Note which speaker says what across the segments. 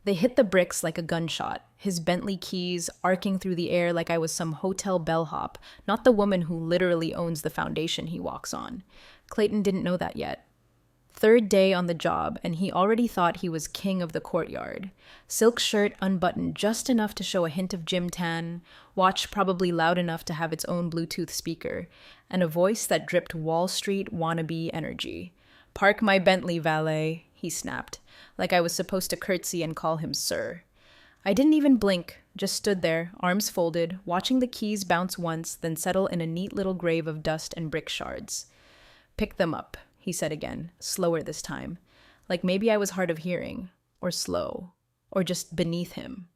Speaker 1: They hit the bricks like a gunshot, his Bentley keys arcing through the air like I was some hotel bellhop, not the woman who literally owns the foundation he walks on. Clayton didn't know that yet. Third day on the job, and he already thought he was king of the courtyard. Silk shirt unbuttoned just enough to show a hint of gym tan, watch probably loud enough to have its own Bluetooth speaker, and a voice that dripped Wall Street wannabe energy. "Park my Bentley, valet," he snapped, like I was supposed to curtsy and call him sir. I didn't even blink, just stood there, arms folded, watching the keys bounce once, then settle in a neat little grave of dust and brick shards. "Pick them up," he said again, slower this time. Like maybe I was hard of hearing, or slow, or just beneath him.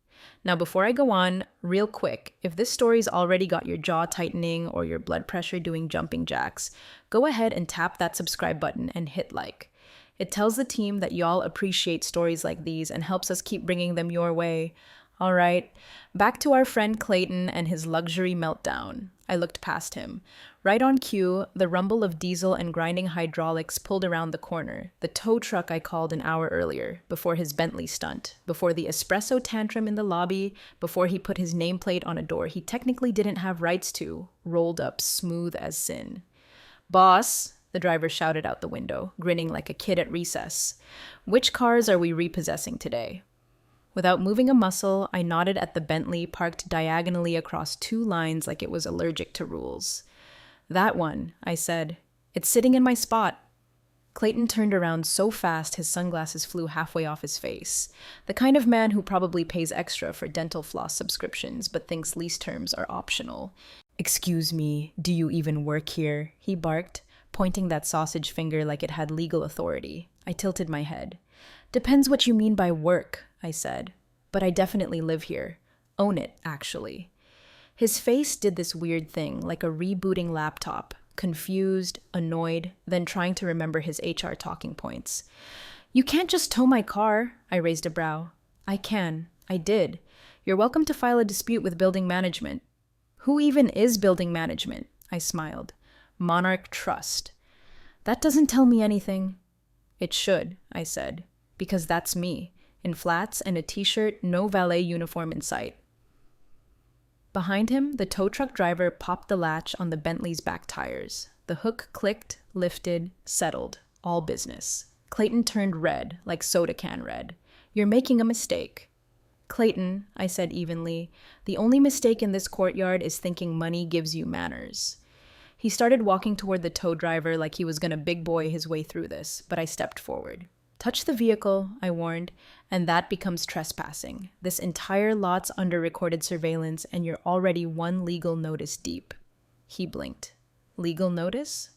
Speaker 1: Now, before I go on, real quick, if this story's already got your jaw tightening or your blood pressure doing jumping jacks, go ahead and tap that subscribe button and hit like. It tells the team that y'all appreciate stories like these and helps us keep bringing them your way. All right, back to our friend Clayton and his luxury meltdown. I looked past him. Right on cue, the rumble of diesel and grinding hydraulics pulled around the corner, the tow truck I called an hour earlier, before his Bentley stunt, before the espresso tantrum in the lobby, before he put his nameplate on a door he technically didn't have rights to, rolled up smooth as sin. "Boss," the driver shouted out the window, grinning like a kid at recess. "Which cars are we repossessing today?" Without moving a muscle, I nodded at the Bentley parked diagonally across two lines like it was allergic to rules. "That one," I said. "It's sitting in my spot." Clayton turned around so fast his sunglasses flew halfway off his face. The kind of man who probably pays extra for dental floss subscriptions but thinks lease terms are optional. "Excuse me, do you even work here?" he barked, pointing that sausage finger like it had legal authority. I tilted my head. "Depends what you mean by work," I said. "But I definitely live here. Own it, actually." His face did this weird thing, like a rebooting laptop, confused, annoyed, then trying to remember his HR talking points. "You can't just tow my car," I raised a brow. "I can. I did. You're welcome to file a dispute with building management." "Who even is building management?" I smiled. "Monarch Trust." "That doesn't tell me anything." "It should," I said, "because that's me. In flats and a t-shirt, no valet uniform in sight." Behind him, the tow truck driver popped the latch on the Bentley's back tires. The hook clicked, lifted, settled. All business. Clayton turned red, like soda can red. "You're making a mistake." "Clayton," I said evenly, "the only mistake in this courtyard is thinking money gives you manners." He started walking toward the tow driver like he was gonna big boy his way through this, but I stepped forward. "Touch the vehicle," I warned, "and that becomes trespassing. This entire lot's under recorded surveillance, and you're already one legal notice deep." He blinked. "Legal notice?"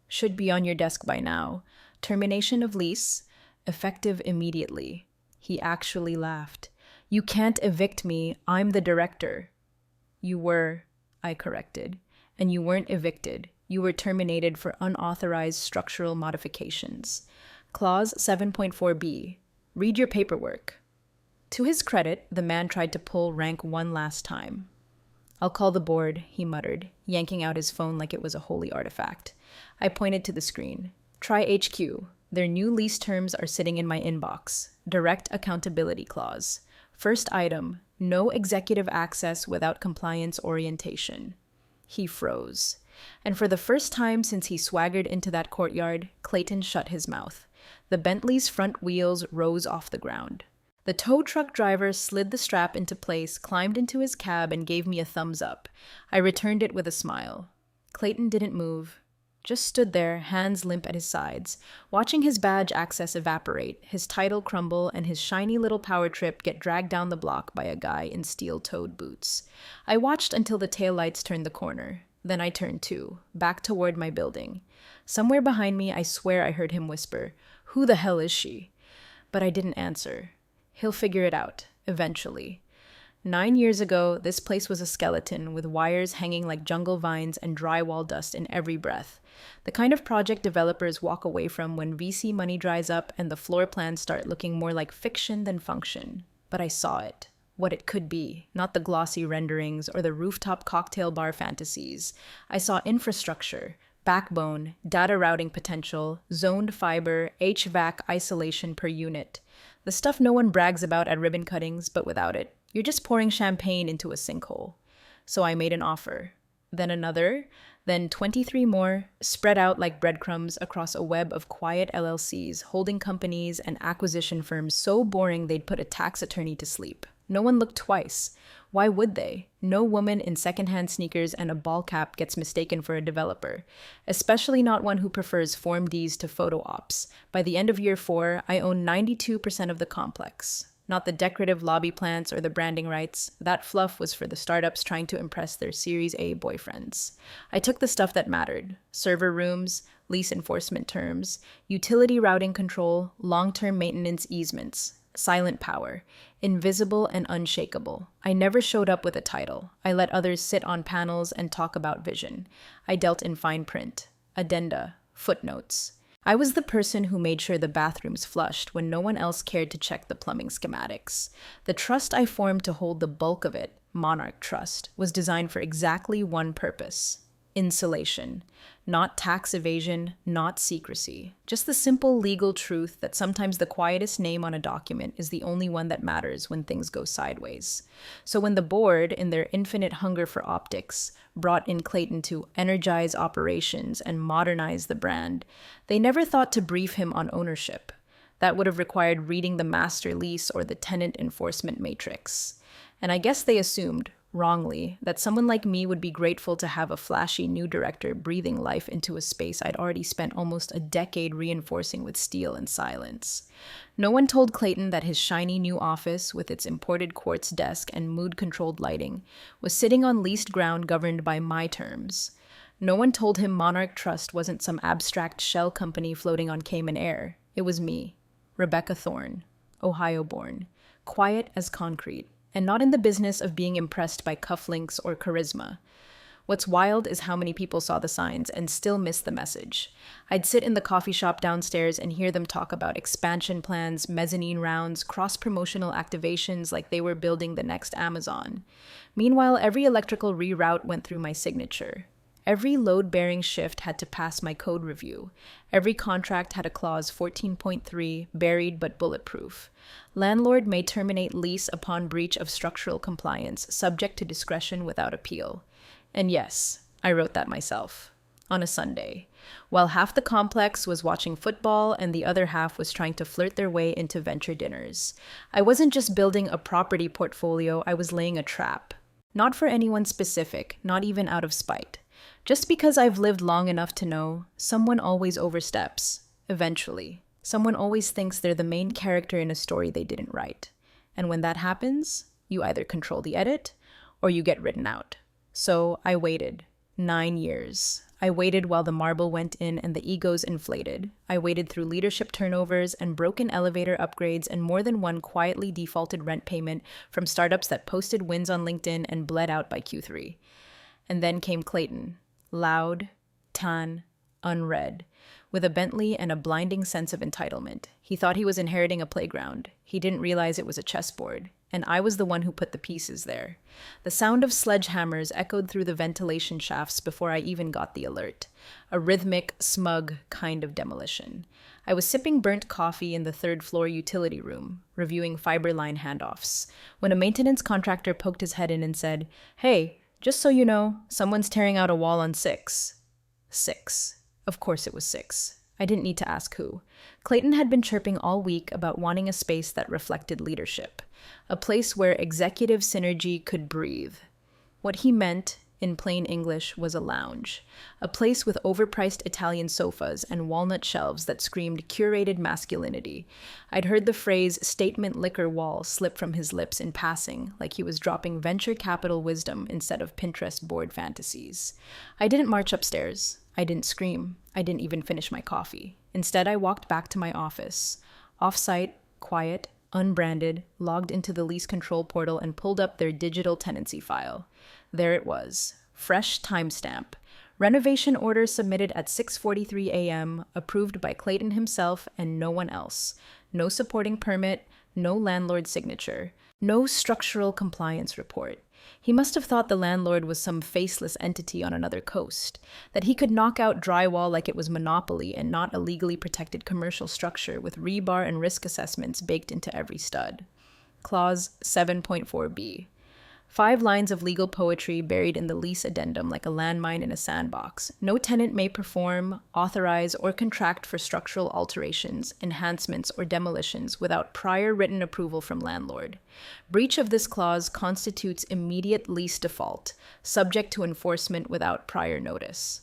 Speaker 1: "Should be on your desk by now. Termination of lease, effective immediately." He actually laughed. "You can't evict me. I'm the director." "You were," I corrected. "And you weren't evicted. You were terminated for unauthorized structural modifications. Clause 7.4b. Read your paperwork." To his credit, the man tried to pull rank one last time. "I'll call the board," he muttered, yanking out his phone like it was a holy artifact. I pointed to the screen. "Try HQ. Their new lease terms are sitting in my inbox. Direct accountability clause. First item, no executive access without compliance orientation." He froze. And for the first time since he swaggered into that courtyard, Clayton shut his mouth. The Bentley's front wheels rose off the ground. The tow truck driver slid the strap into place, climbed into his cab, and gave me a thumbs up. I returned it with a smile. Clayton didn't move, just stood there, hands limp at his sides, watching his badge access evaporate, his title crumble, and his shiny little power trip get dragged down the block by a guy in steel-toed boots. I watched until the taillights turned the corner. Then I turned too, back toward my building. Somewhere behind me, I swear I heard him whisper, "Who the hell is she?" But I didn't answer. He'll figure it out, eventually. 9 years ago, this place was a skeleton with wires hanging like jungle vines and drywall dust in every breath. The kind of project developers walk away from when VC money dries up and the floor plans start looking more like fiction than function. But I saw it. What it could be, not the glossy renderings or the rooftop cocktail bar fantasies. I saw infrastructure, backbone, data routing potential, zoned fiber, HVAC isolation per unit. The stuff no one brags about at ribbon cuttings, but without it, you're just pouring champagne into a sinkhole. So I made an offer, then another, then 23 more, spread out like breadcrumbs across a web of quiet LLCs, holding companies, and acquisition firms so boring they'd put a tax attorney to sleep. No one looked twice. Why would they? No woman in secondhand sneakers and a ball cap gets mistaken for a developer, especially not one who prefers Form Ds to photo ops. By the end of year 4, I own 92% of the complex. Not the decorative lobby plants or the branding rights. That fluff was for the startups trying to impress their Series A boyfriends. I took the stuff that mattered: server rooms, lease enforcement terms, utility routing control, long-term maintenance easements, silent power, invisible and unshakable. I never showed up with a title. I let others sit on panels and talk about vision. I dealt in fine print, addenda, footnotes. I was the person who made sure the bathrooms flushed when no one else cared to check the plumbing schematics. The trust I formed to hold the bulk of it, Monarch Trust, was designed for exactly one purpose: insulation. Not tax evasion, not secrecy. Just the simple legal truth that sometimes the quietest name on a document is the only one that matters when things go sideways. So when the board, in their infinite hunger for optics, brought in Clayton to energize operations and modernize the brand, they never thought to brief him on ownership. That would have required reading the master lease or the tenant enforcement matrix. And I guess they assumed, wrongly, that someone like me would be grateful to have a flashy new director breathing life into a space I'd already spent almost a decade reinforcing with steel and silence. No one told Clayton that his shiny new office, with its imported quartz desk and mood-controlled lighting, was sitting on leased ground governed by my terms. No one told him Monarch Trust wasn't some abstract shell company floating on Cayman Air. It was me, Rebecca Thorne, Ohio-born, quiet as concrete, and not in the business of being impressed by cufflinks or charisma. What's wild is how many people saw the signs and still missed the message. I'd sit in the coffee shop downstairs and hear them talk about expansion plans, mezzanine rounds, cross-promotional activations like they were building the next Amazon. Meanwhile, every electrical reroute went through my signature. Every load-bearing shift had to pass my code review. Every contract had a clause 14.3, buried but bulletproof. Landlord may terminate lease upon breach of structural compliance, subject to discretion without appeal. And yes, I wrote that myself. On a Sunday, while half the complex was watching football and the other half was trying to flirt their way into venture dinners. I wasn't just building a property portfolio, I was laying a trap. Not for anyone specific, not even out of spite. Just because I've lived long enough to know, someone always oversteps, eventually. Someone always thinks they're the main character in a story they didn't write. And when that happens, you either control the edit or you get written out. So I waited. 9 years. I waited while the marble went in and the egos inflated. I waited through leadership turnovers and broken elevator upgrades and more than one quietly defaulted rent payment from startups that posted wins on LinkedIn and bled out by Q3. And then came Clayton. Loud, tan, unread, with a Bentley and a blinding sense of entitlement. He thought he was inheriting a playground. He didn't realize it was a chessboard, and I was the one who put the pieces there. The sound of sledgehammers echoed through the ventilation shafts before I even got the alert. A rhythmic, smug kind of demolition. I was sipping burnt coffee in the third-floor utility room, reviewing fiber line handoffs, when a maintenance contractor poked his head in and said, "Hey, just so you know, someone's tearing out a wall on 6. 6. Of course it was 6. I didn't need to ask who. Clayton had been chirping all week about wanting a space that reflected leadership. A place where executive synergy could breathe. What he meant, in plain English, was a lounge. A place with overpriced Italian sofas and walnut shelves that screamed curated masculinity. I'd heard the phrase statement liquor wall slip from his lips in passing, like he was dropping venture capital wisdom instead of Pinterest board fantasies. I didn't march upstairs. I didn't scream. I didn't even finish my coffee. Instead, I walked back to my office. Off-site, quiet, unbranded, logged into the lease control portal and pulled up their digital tenancy file. There it was. Fresh timestamp. Renovation order submitted at 6:43 a.m., approved by Clayton himself and no one else. No supporting permit, no landlord signature, no structural compliance report. He must have thought the landlord was some faceless entity on another coast, that he could knock out drywall like it was Monopoly and not a legally protected commercial structure with rebar and risk assessments baked into every stud. Clause 7.4b. 5 lines of legal poetry buried in the lease addendum like a landmine in a sandbox. No tenant may perform, authorize, or contract for structural alterations, enhancements, or demolitions without prior written approval from landlord. Breach of this clause constitutes immediate lease default, subject to enforcement without prior notice.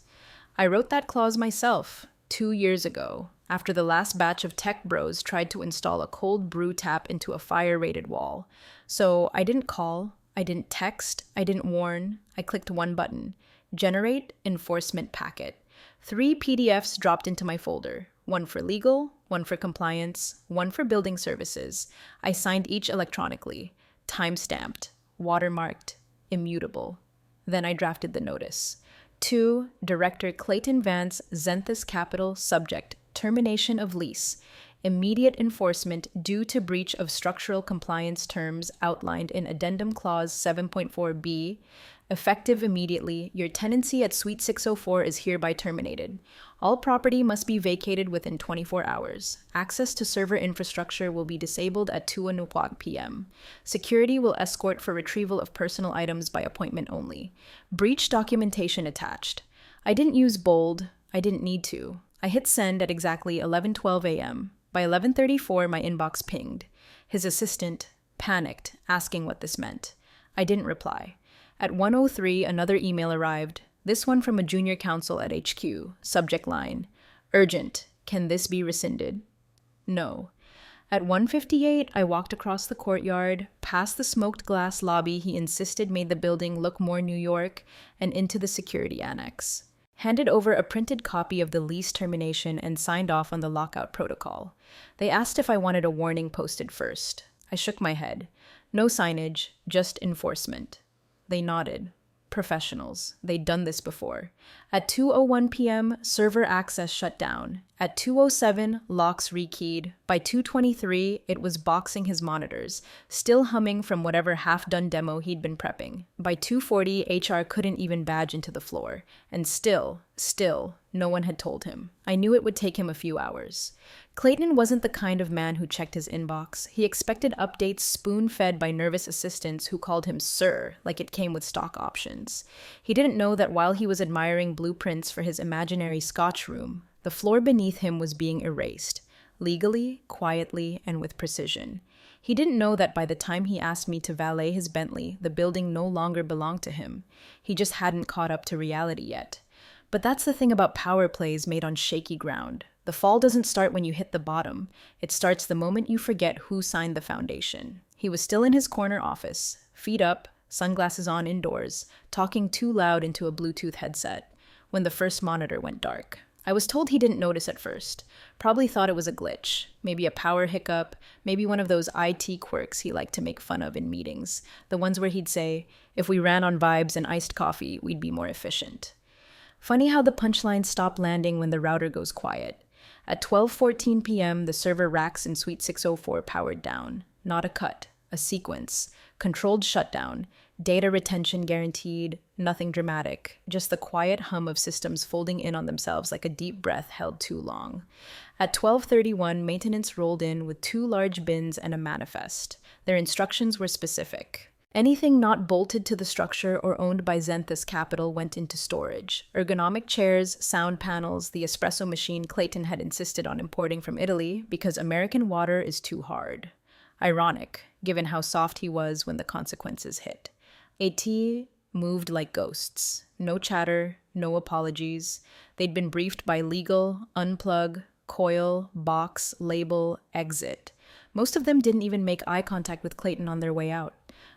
Speaker 1: I wrote that clause myself 2 years ago, after the last batch of tech bros tried to install a cold brew tap into a fire-rated wall. So I didn't call, I didn't text, I didn't warn. I clicked one button. Generate enforcement packet. 3 PDFs dropped into my folder. 1 for legal, 1 for compliance, 1 for building services. I signed each electronically. Time-stamped, watermarked, immutable. Then I drafted the notice. To Director Clayton Vance, Zenthus Capital, subject, termination of lease. Immediate enforcement due to breach of structural compliance terms outlined in Addendum Clause 7.4b. Effective immediately, your tenancy at Suite 604 is hereby terminated. All property must be vacated within 24 hours. Access to server infrastructure will be disabled at 2:00 p.m. Security will escort for retrieval of personal items by appointment only. Breach documentation attached. I didn't use bold. I didn't need to. I hit send at exactly 11:12 a.m. By 11:34, my inbox pinged. His assistant panicked, asking what this meant. I didn't reply. At 1:03, another email arrived, this one from a junior counsel at HQ, subject line, urgent, can this be rescinded? No. At 1:58, I walked across the courtyard, past the smoked glass lobby he insisted made the building look more New York, and into the security annex. Handed over a printed copy of the lease termination and signed off on the lockout protocol. They asked if I wanted a warning posted first. I shook my head. No signage, just enforcement. They nodded. Professionals. They'd done this before. At 2:01 p.m., server access shut down. At 2:07, locks rekeyed. By 2:23, it was boxing his monitors, still humming from whatever half-done demo he'd been prepping. By 2:40, HR couldn't even badge into the floor. And still, no one had told him. I knew it would take him a few hours. Clayton wasn't the kind of man who checked his inbox. He expected updates spoon-fed by nervous assistants who called him sir, like it came with stock options. He didn't know that while he was admiring blueprints for his imaginary Scotch room, the floor beneath him was being erased, legally, quietly, and with precision. He didn't know that by the time he asked me to valet his Bentley, the building no longer belonged to him. He just hadn't caught up to reality yet. But that's the thing about power plays made on shaky ground. The fall doesn't start when you hit the bottom. It starts the moment you forget who signed the foundation. He was still in his corner office, feet up, sunglasses on indoors, talking too loud into a Bluetooth headset, when the first monitor went dark. I was told he didn't notice at first. Probably thought it was a glitch. Maybe a power hiccup. Maybe one of those IT quirks he liked to make fun of in meetings. The ones where he'd say, if we ran on vibes and iced coffee, we'd be more efficient. Funny how the punchlines stop landing when the router goes quiet. At 12:14 p.m., the server racks in Suite 604 powered down. Not a cut, a sequence. Controlled shutdown. Data retention guaranteed. Nothing dramatic. Just the quiet hum of systems folding in on themselves like a deep breath held too long. At 12:31, maintenance rolled in with 2 large bins and a manifest. Their instructions were specific. Anything not bolted to the structure or owned by Zenthus Capital went into storage. Ergonomic chairs, sound panels, the espresso machine Clayton had insisted on importing from Italy because American water is too hard. Ironic, given how soft he was when the consequences hit. AT moved like ghosts. No chatter, no apologies. They'd been briefed by legal, unplug, coil, box, label, exit. Most of them didn't even make eye contact with Clayton on their way out.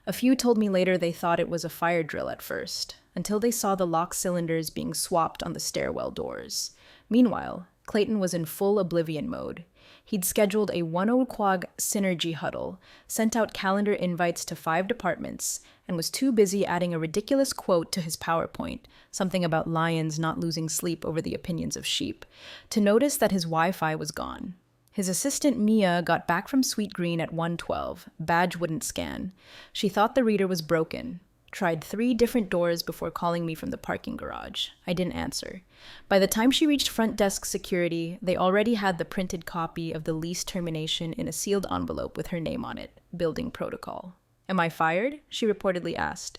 Speaker 1: A few told me later they thought it was a fire drill at first, until they saw the lock cylinders being swapped on the stairwell doors. Meanwhile, Clayton was in full oblivion mode. He'd scheduled a 1:00 synergy huddle, sent out calendar invites to 5 departments, and was too busy adding a ridiculous quote to his PowerPoint, something about lions not losing sleep over the opinions of sheep, to notice that his Wi-Fi was gone. His assistant Mia got back from Sweet Green at 1:12. Badge wouldn't scan. She thought the reader was broken. Tried 3 different doors before calling me from the parking garage. I didn't answer. By the time she reached front desk security, they already had the printed copy of the lease termination in a sealed envelope with her name on it, building protocol. Am I fired? She reportedly asked.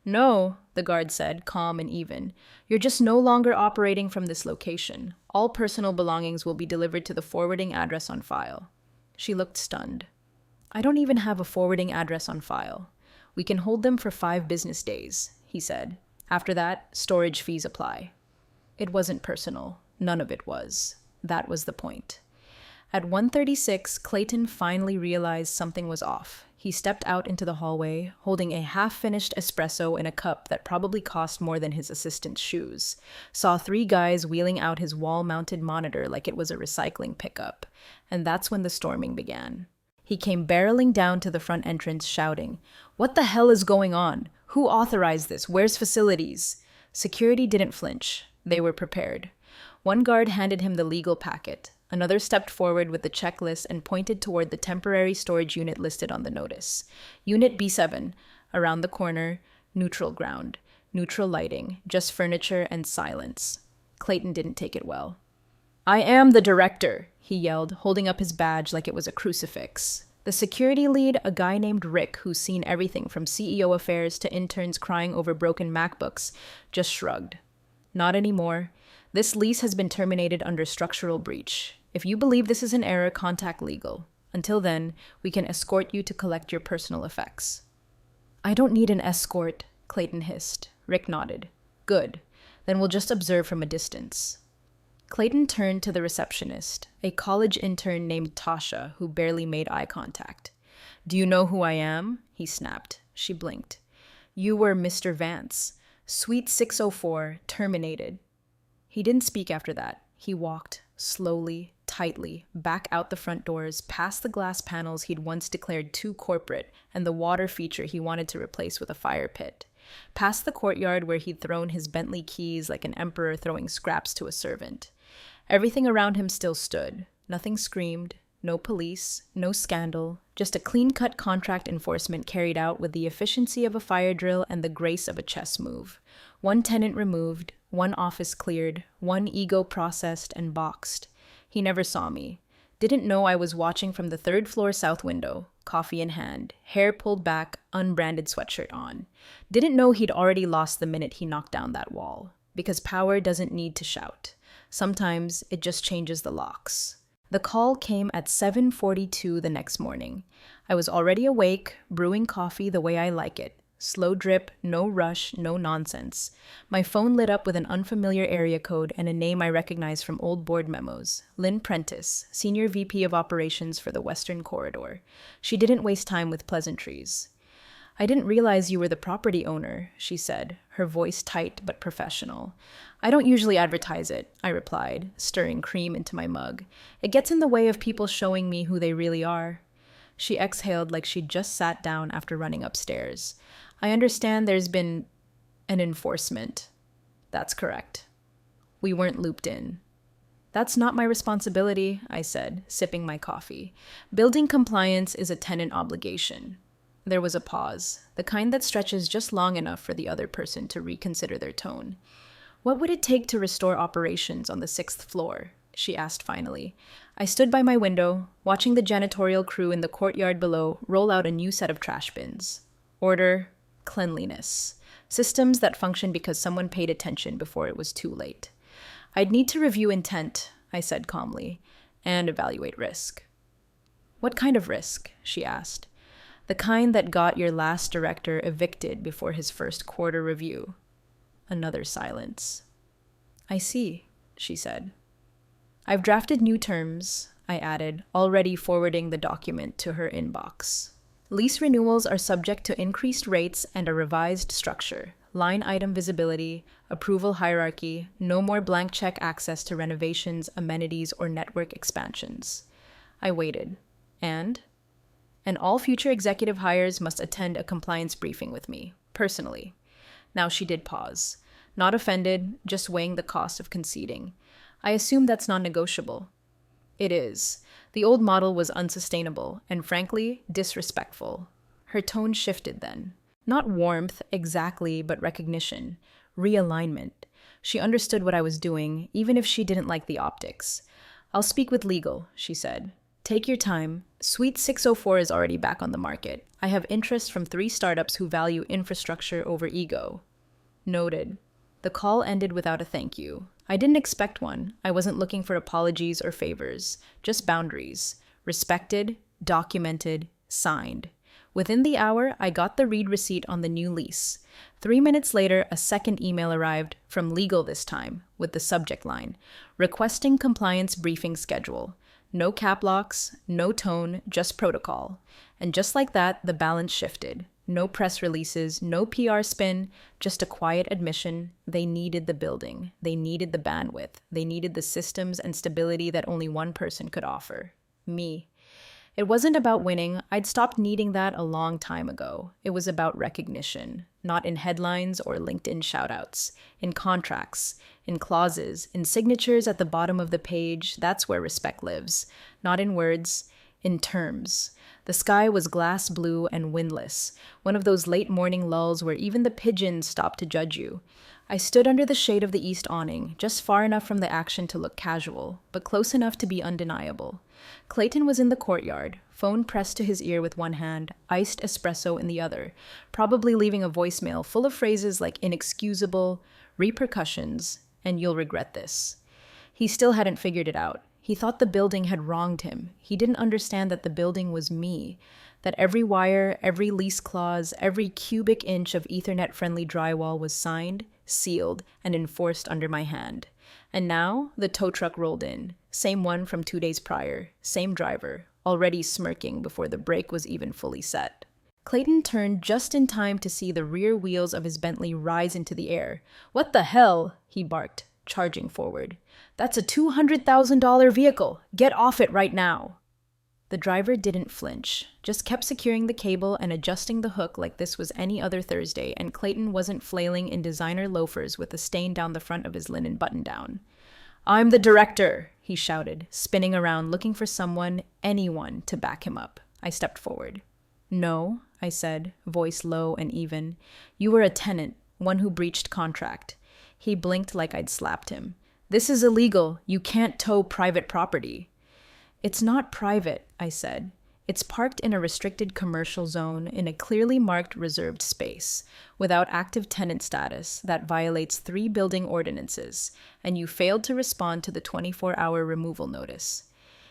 Speaker 1: No, the guard said, calm and even. You're just no longer operating from this location. All personal belongings will be delivered to the forwarding address on file. She looked stunned. I don't even have a forwarding address on file. We can hold them for 5 business days, he said. After that, storage fees apply. It wasn't personal. None of it was. That was the point. At 1:36, Clayton finally realized something was off. He stepped out into the hallway, holding a half-finished espresso in a cup that probably cost more than his assistant's shoes. Saw 3 guys wheeling out his wall-mounted monitor like it was a recycling pickup. And that's when the storming began. He came barreling down to the front entrance, shouting, "What the hell is going on? Who authorized this? Where's facilities?" Security didn't flinch. They were prepared. One guard handed him the legal packet. Another stepped forward with the checklist and pointed toward the temporary storage unit listed on the notice. Unit B7, around the corner, neutral ground, neutral lighting, just furniture and silence. Clayton didn't take it well. "I am the director," he yelled, holding up his badge like it was a crucifix. The security lead, a guy named Rick, who's seen everything from CEO affairs to interns crying over broken MacBooks, just shrugged. "Not anymore. This lease has been terminated under structural breach. If you believe this is an error, contact legal. Until then, we can escort you to collect your personal effects." "I don't need an escort," Clayton hissed. Rick nodded. "Good. Then we'll just observe from a distance." Clayton turned to the receptionist, a college intern named Tasha, who barely made eye contact. "Do you know who I am?" he snapped. She blinked. "You were Mr. Vance. Suite 604, terminated." He didn't speak after that. He walked, slowly, tightly, back out the front doors, past the glass panels he'd once declared too corporate and the water feature he wanted to replace with a fire pit. Past the courtyard where he'd thrown his Bentley keys like an emperor throwing scraps to a servant. Everything around him still stood. Nothing screamed. No police. No scandal. Just a clean-cut contract enforcement carried out with the efficiency of a fire drill and the grace of a chess move. One tenant removed. One office cleared. One ego processed and boxed. He never saw me. Didn't know I was watching from the 3rd floor south window, coffee in hand, hair pulled back, unbranded sweatshirt on. Didn't know he'd already lost the minute he knocked down that wall. Because power doesn't need to shout. Sometimes it just changes the locks. The call came at 7:42 the next morning. I was already awake, brewing coffee the way I like it. Slow drip, no rush, no nonsense. My phone lit up with an unfamiliar area code and a name I recognized from old board memos. Lynn Prentice, Senior VP of Operations for the Western Corridor. She didn't waste time with pleasantries. "I didn't realize you were the property owner," she said, her voice tight but professional. "I don't usually advertise it," I replied, stirring cream into my mug. "It gets in the way of people showing me who they really are." She exhaled like she'd just sat down after running upstairs. "I understand there's been an enforcement." "That's correct." "We weren't looped in." "That's not my responsibility," I said, sipping my coffee. "Building compliance is a tenant obligation." There was a pause, the kind that stretches just long enough for the other person to reconsider their tone. "What would it take to restore operations on the 6th floor?" she asked finally. I stood by my window, watching the janitorial crew in the courtyard below roll out a new set of trash bins. Order, cleanliness. Systems that function because someone paid attention before it was too late. "I'd need to review intent," I said calmly, "and evaluate risk." "What kind of risk?" she asked. "The kind that got your last director evicted before his first quarter review." Another silence. "I see," she said. "I've drafted new terms," I added, already forwarding the document to her inbox. "Lease renewals are subject to increased rates and a revised structure, line item visibility, approval hierarchy, no more blank check access to renovations, amenities, or network expansions." I waited. And all future executive hires must attend a compliance briefing with me, personally. Now she did pause. Not offended, just weighing the cost of conceding. I assume that's non-negotiable. It is. The old model was unsustainable and, frankly, disrespectful. Her tone shifted then. Not warmth, exactly, but recognition. Realignment. She understood what I was doing, even if she didn't like the optics. "I'll speak with legal," she said. "Take your time. Suite 604 is already back on the market. I have interest from 3 startups who value infrastructure over ego." Noted. The call ended without a thank you. I didn't expect one. I wasn't looking for apologies or favors, just boundaries. Respected, documented, signed. Within the hour, I got the read receipt on the new lease. 3 minutes later, a second email arrived, from legal this time, with the subject line, "Requesting compliance briefing schedule." No cap locks, no tone, just protocol. And just like that, the balance shifted. No press releases, no PR spin, just a quiet admission. They needed the building. They needed the bandwidth. They needed the systems and stability that only one person could offer. Me. It wasn't about winning. I'd stopped needing that a long time ago. It was about recognition, not in headlines or LinkedIn shoutouts, in contracts, in clauses, in signatures at the bottom of the page. That's where respect lives. Not in words, in terms. The sky was glass blue and windless, one of those late morning lulls where even the pigeons stop to judge you. I stood under the shade of the east awning, just far enough from the action to look casual, but close enough to be undeniable. Clayton was in the courtyard, phone pressed to his ear with one hand, iced espresso in the other, probably leaving a voicemail full of phrases like inexcusable, repercussions, and "you'll regret this." He still hadn't figured it out. He thought the building had wronged him. He didn't understand that the building was me, that every wire, every lease clause, every cubic inch of Ethernet-friendly drywall was signed, sealed, and enforced under my hand. And now, the tow truck rolled in. Same one from 2 days prior. Same driver, already smirking before the brake was even fully set. Clayton turned just in time to see the rear wheels of his Bentley rise into the air. "What the hell?" he barked, charging forward. "That's a $200,000 vehicle. Get off it right now." The driver didn't flinch, just kept securing the cable and adjusting the hook like this was any other Thursday, and Clayton wasn't flailing in designer loafers with a stain down the front of his linen button-down. "I'm the director," he shouted, spinning around looking for someone, anyone, to back him up. I stepped forward. "No," I said, voice low and even. "You were a tenant, one who breached contract." He blinked like I'd slapped him. "This is illegal. You can't tow private property." "It's not private," I said. "It's parked in a restricted commercial zone in a clearly marked reserved space, without active tenant status that violates 3 building ordinances, and you failed to respond to the 24-hour removal notice."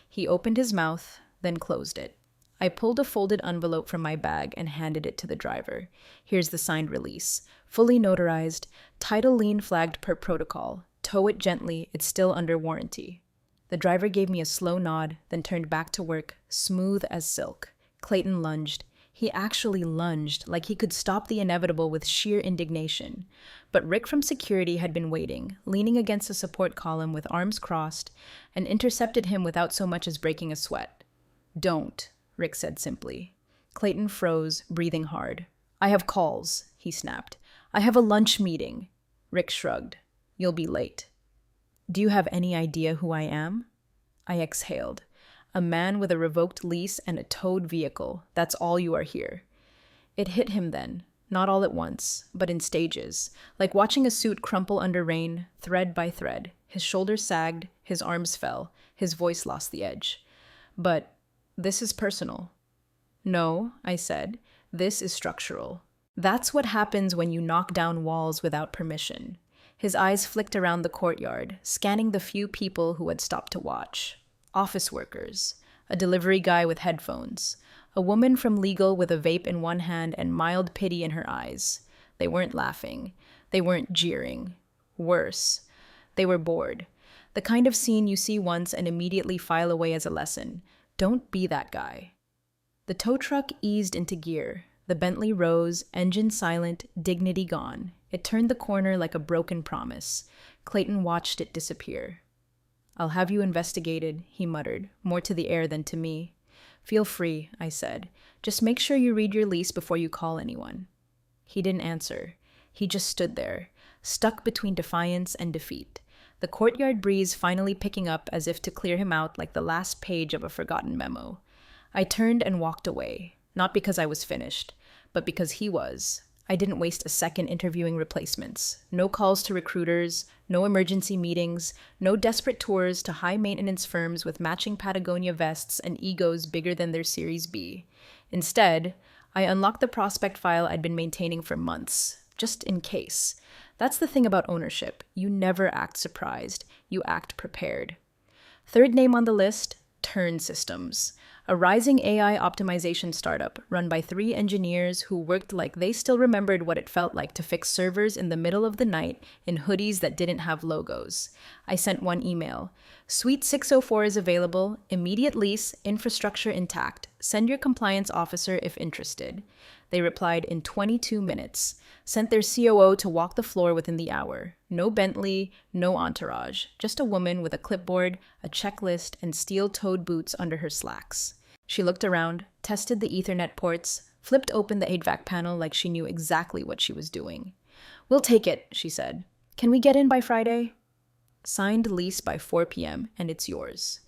Speaker 1: He opened his mouth, then closed it. I pulled a folded envelope from my bag and handed it to the driver. "Here's the signed release. Fully notarized, title lien flagged per protocol. Tow it gently, it's still under warranty." The driver gave me a slow nod, then turned back to work, smooth as silk. Clayton lunged. He actually lunged, like he could stop the inevitable with sheer indignation. But Rick from security had been waiting, leaning against a support column with arms crossed, and intercepted him without so much as breaking a sweat. "Don't," Rick said simply. Clayton froze, breathing hard. "I have calls," he snapped. "I have a lunch meeting." Rick shrugged. "You'll be late." "Do you have any idea who I am?" I exhaled. "A man with a revoked lease and a towed vehicle. That's all you are here." It hit him then, not all at once, but in stages, like watching a suit crumple under rain, thread by thread. His shoulders sagged, his arms fell, his voice lost the edge. "But this is personal." "No," I said, "this is structural. That's what happens when you knock down walls without permission." His eyes flicked around the courtyard, scanning the few people who had stopped to watch. Office workers, a delivery guy with headphones, a woman from legal with a vape in one hand and mild pity in her eyes. They weren't laughing. They weren't jeering. Worse, they were bored. The kind of scene you see once and immediately file away as a lesson. Don't be that guy. The tow truck eased into gear. The Bentley rose, engine silent, dignity gone. It turned the corner like a broken promise. Clayton watched it disappear. "I'll have you investigated," he muttered, more to the air than to me. "Feel free," I said. "Just make sure you read your lease before you call anyone." He didn't answer. He just stood there, stuck between defiance and defeat. The courtyard breeze finally picking up as if to clear him out like the last page of a forgotten memo. I turned and walked away, not because I was finished, but because he was. I didn't waste a second interviewing replacements. No calls to recruiters, no emergency meetings, no desperate tours to high-maintenance firms with matching Patagonia vests and egos bigger than their Series B. Instead, I unlocked the prospect file I'd been maintaining for months, just in case. That's the thing about ownership. You never act surprised. You act prepared. Third name on the list, Turn Systems, a rising AI optimization startup run by 3 engineers who worked like they still remembered what it felt like to fix servers in the middle of the night in hoodies that didn't have logos. I sent one email. Suite 604 is available, immediate lease, infrastructure intact. Send your compliance officer if interested. They replied in 22 minutes. Sent their COO to walk the floor within the hour. No Bentley, no entourage. Just a woman with a clipboard, a checklist, and steel-toed boots under her slacks. She looked around, tested the Ethernet ports, flipped open the HVAC panel like she knew exactly what she was doing. "We'll take it," she said. "Can we get in by Friday?" Signed lease by 4 p.m., and it's yours.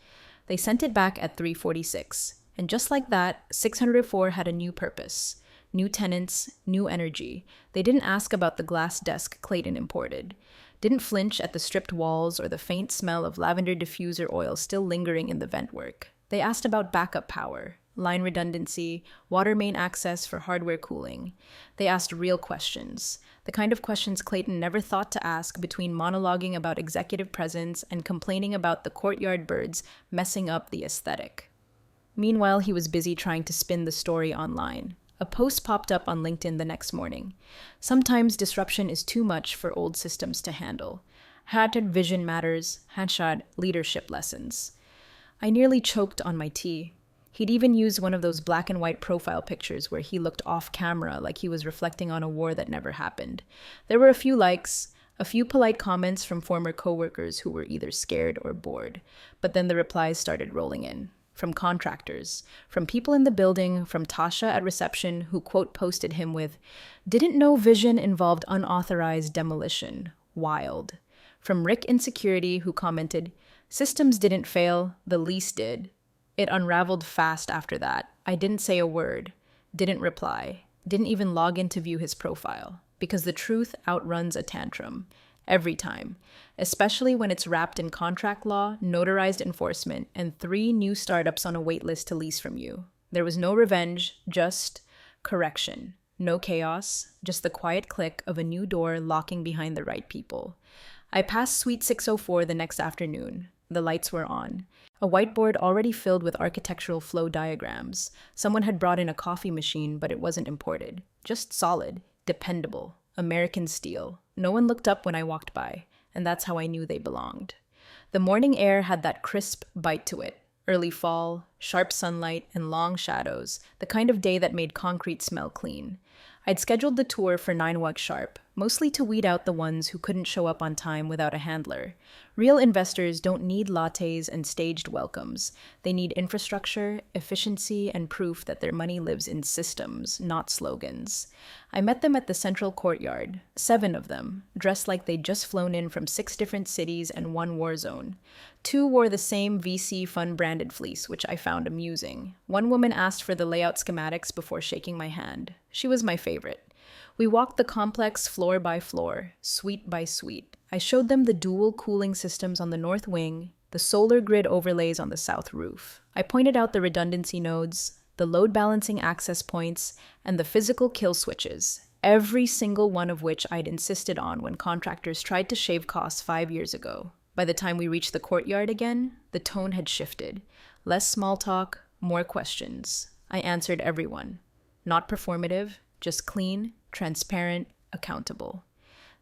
Speaker 1: They sent it back at 3:46, and just like that, 604 had a new purpose. New tenants, new energy. They didn't ask about the glass desk Clayton imported. Didn't flinch at the stripped walls or the faint smell of lavender diffuser oil still lingering in the ventwork. They asked about backup power, line redundancy, water main access for hardware cooling. They asked real questions, the kind of questions Clayton never thought to ask between monologuing about executive presence and complaining about the courtyard birds messing up the aesthetic. Meanwhile, he was busy trying to spin the story online. A post popped up on LinkedIn the next morning. Sometimes disruption is too much for old systems to handle. # vision matters, # leadership lessons. I nearly choked on my tea. He'd even used one of those black and white profile pictures where he looked off camera like he was reflecting on a war that never happened. There were a few likes, a few polite comments from former coworkers who were either scared or bored, but then the replies started rolling in. From contractors, from people in the building, from Tasha at reception who quote posted him with, "Didn't know vision involved unauthorized demolition. Wild." From Rick in security who commented, "Systems didn't fail, the lease did." It unraveled fast after that. I didn't say a word, didn't reply, didn't even log in to view his profile, because the truth outruns a tantrum. Every time, especially when it's wrapped in contract law, notarized enforcement, and 3 new startups on a wait list to lease from you. There was no revenge, just correction. No chaos, just the quiet click of a new door locking behind the right people. I passed Suite 604 the next afternoon. The lights were on. A whiteboard already filled with architectural flow diagrams. Someone had brought in a coffee machine, but it wasn't imported. Just solid, dependable, American steel. No one looked up when I walked by, and that's how I knew they belonged. The morning air had that crisp bite to it. Early fall, sharp sunlight, and long shadows, the kind of day that made concrete smell clean. I'd scheduled the tour for 9 sharp, mostly to weed out the ones who couldn't show up on time without a handler. Real investors don't need lattes and staged welcomes. They need infrastructure, efficiency, and proof that their money lives in systems, not slogans. I met them at the central courtyard, 7 of them, dressed like they'd just flown in from 6 different cities and 1 war zone. 2 wore the same VC fund-branded fleece, which I found amusing. One woman asked for the layout schematics before shaking my hand. She was my favorite. We walked the complex floor by floor, suite by suite. I showed them the dual cooling systems on the north wing, the solar grid overlays on the south roof. I pointed out the redundancy nodes, the load balancing access points, and the physical kill switches, every single one of which I'd insisted on when contractors tried to shave costs 5 years ago. By the time we reached the courtyard again, the tone had shifted. Less small talk, more questions. I answered everyone. Not performative, just clean, transparent, accountable.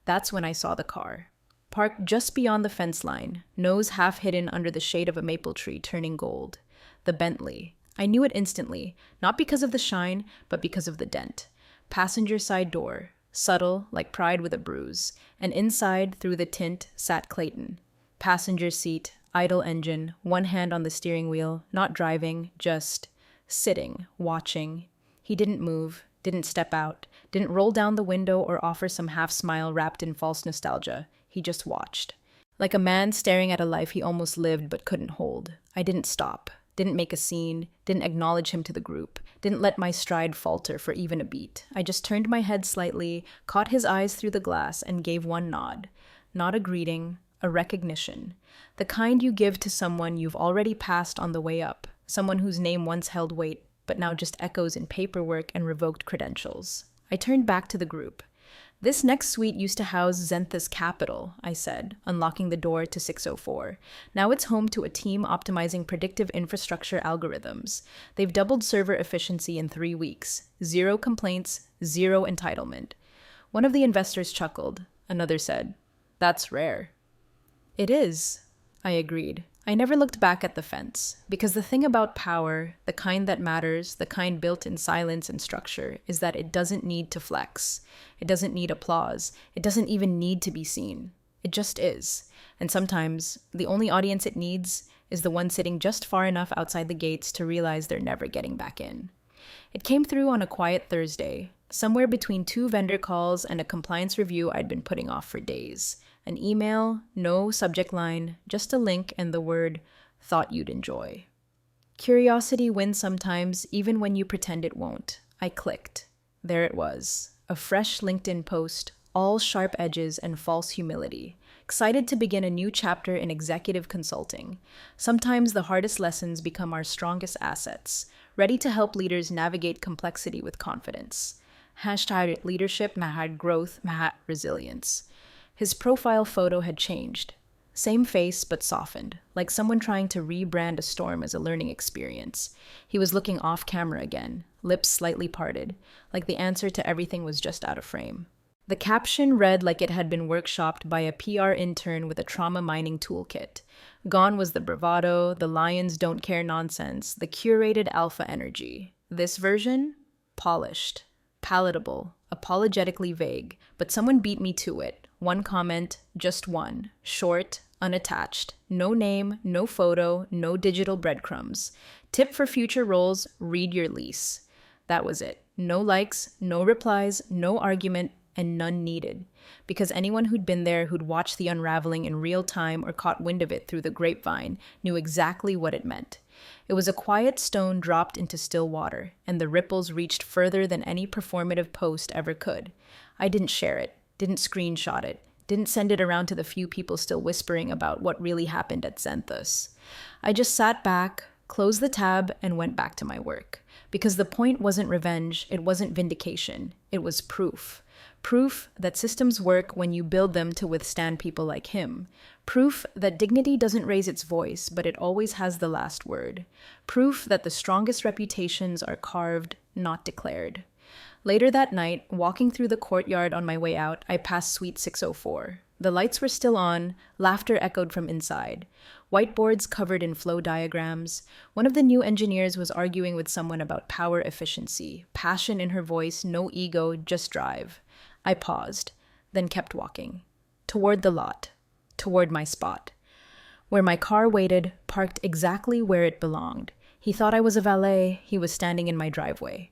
Speaker 1: That's when I saw the car. Parked just beyond the fence line, nose half hidden under the shade of a maple tree turning gold. The Bentley. I knew it instantly, not because of the shine, but because of the dent. Passenger side door, subtle, like pride with a bruise, and inside, through the tint, sat Clayton. Passenger seat, idle engine, one hand on the steering wheel, not driving, just sitting, watching. He didn't move, didn't step out, didn't roll down the window or offer some half-smile wrapped in false nostalgia. He just watched. Like a man staring at a life he almost lived but couldn't hold. I didn't stop, Didn't make a scene, didn't acknowledge him to the group, didn't let my stride falter for even a beat. I just turned my head slightly, caught his eyes through the glass, and gave one nod. Not a greeting, a recognition. The kind you give to someone you've already passed on the way up, someone whose name once held weight, but now just echoes in paperwork and revoked credentials. I turned back to the group. This next suite used to house Xentha's capital, I said, unlocking the door to 604. Now it's home to a team optimizing predictive infrastructure algorithms. They've doubled server efficiency in 3 weeks. 0 complaints, 0 entitlement. One of the investors chuckled. Another said, "That's rare." "It is," I agreed. I never looked back at the fence, because the thing about power, the kind that matters, the kind built in silence and structure, is that it doesn't need to flex. It doesn't need applause. It doesn't even need to be seen. It just is. And sometimes, the only audience it needs is the one sitting just far enough outside the gates to realize they're never getting back in. It came through on a quiet Thursday, somewhere between 2 vendor calls and a compliance review I'd been putting off for days. An email, no subject line, just a link and the word, "Thought you'd enjoy." Curiosity wins sometimes, even when you pretend it won't. I clicked. There it was. A fresh LinkedIn post, all sharp edges and false humility. Excited to begin a new chapter in executive consulting. Sometimes the hardest lessons become our strongest assets. Ready to help leaders navigate complexity with confidence. Hashtag leadership, mahad growth, mahad resilience. His profile photo had changed. Same face, but softened, like someone trying to rebrand a storm as a learning experience. He was looking off camera again, lips slightly parted, like the answer to everything was just out of frame. The caption read like it had been workshopped by a PR intern with a trauma mining toolkit. Gone was the bravado, the lions don't care nonsense, the curated alpha energy. This version? Polished, palatable, apologetically vague, but someone beat me to it. One comment, just one, short, unattached, no name, no photo, no digital breadcrumbs. Tip for future roles, read your lease. That was it. No likes, no replies, no argument, and none needed. Because anyone who'd been there, who'd watched the unraveling in real time or caught wind of it through the grapevine, knew exactly what it meant. It was a quiet stone dropped into still water, and the ripples reached further than any performative post ever could. I didn't share it. Didn't screenshot it, didn't send it around to the few people still whispering about what really happened at Xenthas. I just sat back, closed the tab, and went back to my work. Because the point wasn't revenge, it wasn't vindication, it was proof. Proof that systems work when you build them to withstand people like him. Proof that dignity doesn't raise its voice, but it always has the last word. Proof that the strongest reputations are carved, not declared. Later that night, walking through the courtyard on my way out, I passed Suite 604. The lights were still on, laughter echoed from inside. Whiteboards covered in flow diagrams. One of the new engineers was arguing with someone about power efficiency, passion in her voice, no ego, just drive. I paused, then kept walking. Toward the lot. Toward my spot. Where my car waited, parked exactly where it belonged. He thought I was a valet, he was standing in my driveway.